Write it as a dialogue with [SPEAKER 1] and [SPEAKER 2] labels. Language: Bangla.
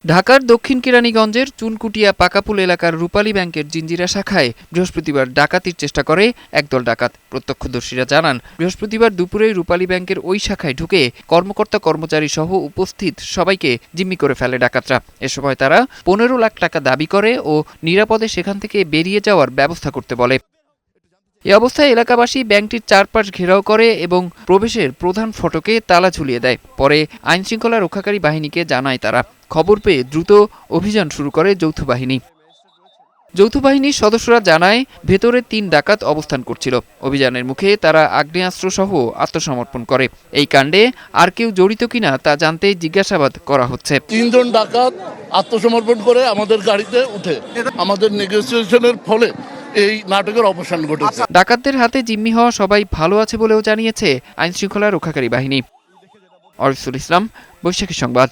[SPEAKER 1] ঢাকার দক্ষিণ কেরানীগঞ্জের চুনকুটিয়া পাকাপুল এলাকার রূপালী ব্যাংকের জিঞ্জিরা শাখায় বৃহস্পতিবার ডাকাতির চেষ্টা করে একদল ডাকাত। প্রত্যক্ষদর্শীরা জানান, বৃহস্পতিবার দুপুরে রূপালী ব্যাংকের ওই শাখায় ঢুকে কর্মকর্তা কর্মচারী সহ উপস্থিত সবাইকে জিম্মি করে ফেলে ডাকাতরা। এ সময় তারা 15 লাখ টাকা দাবি করে ও নিরাপদে সেখান থেকে বেরিয়ে যাওয়ার ব্যবস্থা করতে বলে। এ অবস্থায় এলাকাবাসী ব্যাংকটির চারপাশ ঘেরাও করে এবং প্রবেশের প্রধান ফটকে তালা ঝুলিয়ে দেয়। পরে আইনশৃঙ্খলা রক্ষাকারী বাহিনীকে জানায় তারা। খবর পেয়ে দ্রুত অভিযান শুরু করে যৌথ বাহিনীর সদস্যরা জানায়, ভেতরে 3 ডাকাত অবস্থান করছিল। অভিযানের মুখে তারা আগ্নেয়াস্ত্র সহ আত্মসমর্পণ করে। এই কাণ্ডে আর কেউ জড়িত কিনা তা জানতে জিজ্ঞাসাবাদ করা হচ্ছে।
[SPEAKER 2] 3 জন ডাকাত আত্মসমর্পণ করে আমাদের গাড়িতে উঠে আমাদের নেগোসিয়েশনের ফলে এই নাটকের অবসান ঘটেছে।
[SPEAKER 1] ডাকাতদের হাতে জিম্মি হওয়া সবাই ভালো আছে বলেও জানিয়েছে আইনশৃঙ্খলা রক্ষাকারী বাহিনী। অরিফুল ইসলাম, বৈশাখী সংবাদ।